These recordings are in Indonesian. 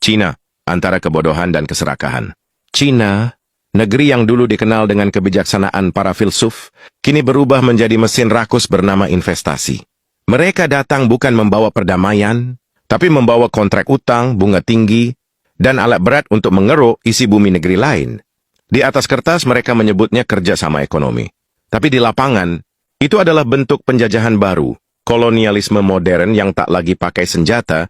Cina, antara kebodohan dan keserakahan. Cina, negeri yang dulu dikenal dengan kebijaksanaan para filsuf, kini berubah menjadi mesin rakus bernama investasi. Mereka datang bukan membawa perdamaian, tapi membawa kontrak utang, bunga tinggi, dan alat berat untuk mengeruk isi bumi negeri lain. Di atas kertas mereka menyebutnya kerjasama ekonomi. Tapi di lapangan, itu adalah bentuk penjajahan baru, kolonialisme modern yang tak lagi pakai senjata,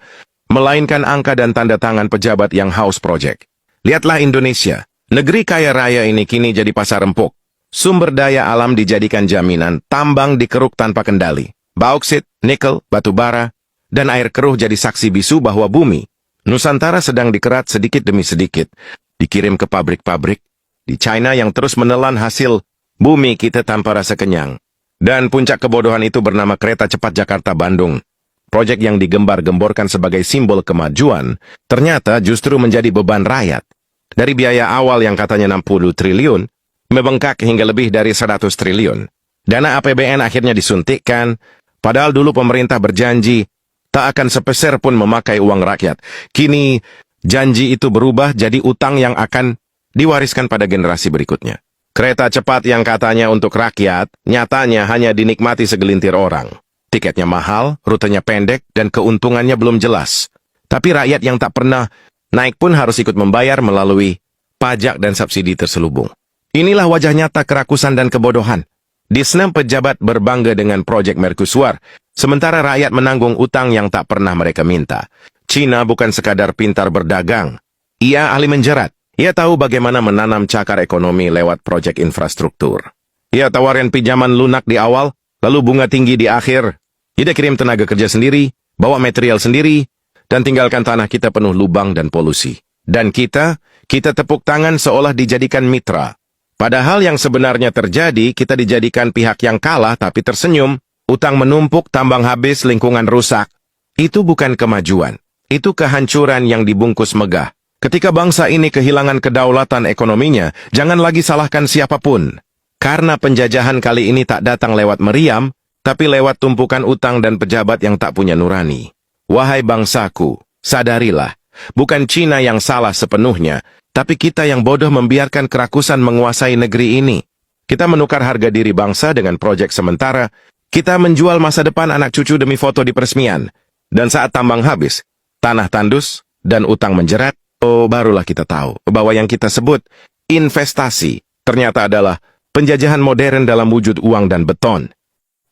melainkan angka dan tanda tangan pejabat yang haus project. Lihatlah Indonesia, negeri kaya raya ini kini jadi pasar empuk. Sumber daya alam dijadikan jaminan, tambang dikeruk tanpa kendali. Bauksit, nikel, batu bara, dan air keruh jadi saksi bisu bahwa bumi Nusantara sedang dikerat sedikit demi sedikit, dikirim ke pabrik-pabrik di China yang terus menelan hasil bumi kita tanpa rasa kenyang. Dan puncak kebodohan itu bernama kereta cepat Jakarta-Bandung. Proyek yang digembar-gemborkan sebagai simbol kemajuan, ternyata justru menjadi beban rakyat. Dari biaya awal yang katanya 60 triliun, membengkak hingga lebih dari 100 triliun. Dana APBN akhirnya disuntikkan, padahal dulu pemerintah berjanji tak akan sepeser pun memakai uang rakyat. Kini, janji itu berubah jadi utang yang akan diwariskan pada generasi berikutnya. Kereta cepat yang katanya untuk rakyat, nyatanya hanya dinikmati segelintir orang. Tiketnya mahal, rutenya pendek, dan keuntungannya belum jelas. Tapi rakyat yang tak pernah naik pun harus ikut membayar melalui pajak dan subsidi terselubung. Inilah wajah nyata kerakusan dan kebodohan. Di Senem pejabat berbangga dengan proyek Mercusuar, sementara rakyat menanggung utang yang tak pernah mereka minta. Cina bukan sekadar pintar berdagang. Ia ahli menjerat. Ia tahu bagaimana menanam cakar ekonomi lewat proyek infrastruktur. Ia tawarin pinjaman lunak di awal, lalu bunga tinggi di akhir. Dia kirim tenaga kerja sendiri, bawa material sendiri, dan tinggalkan tanah kita penuh lubang dan polusi. Dan kita tepuk tangan seolah dijadikan mitra. Padahal yang sebenarnya terjadi, kita dijadikan pihak yang kalah tapi tersenyum, utang menumpuk, tambang habis, lingkungan rusak. Itu bukan kemajuan. Itu kehancuran yang dibungkus megah. Ketika bangsa ini kehilangan kedaulatan ekonominya, jangan lagi salahkan siapapun. Karena penjajahan kali ini tak datang lewat meriam, tapi lewat tumpukan utang dan pejabat yang tak punya nurani. Wahai bangsaku, sadarilah, bukan Cina yang salah sepenuhnya, tapi kita yang bodoh membiarkan kerakusan menguasai negeri ini. Kita menukar harga diri bangsa dengan proyek sementara, kita menjual masa depan anak cucu demi foto di peresmian. Dan saat tambang habis, tanah tandus, dan utang menjerat, barulah kita tahu bahwa yang kita sebut investasi ternyata adalah penjajahan modern dalam wujud uang dan beton.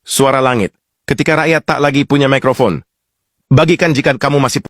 Suara langit, ketika rakyat tak lagi punya mikrofon. Bagikan jika kamu masih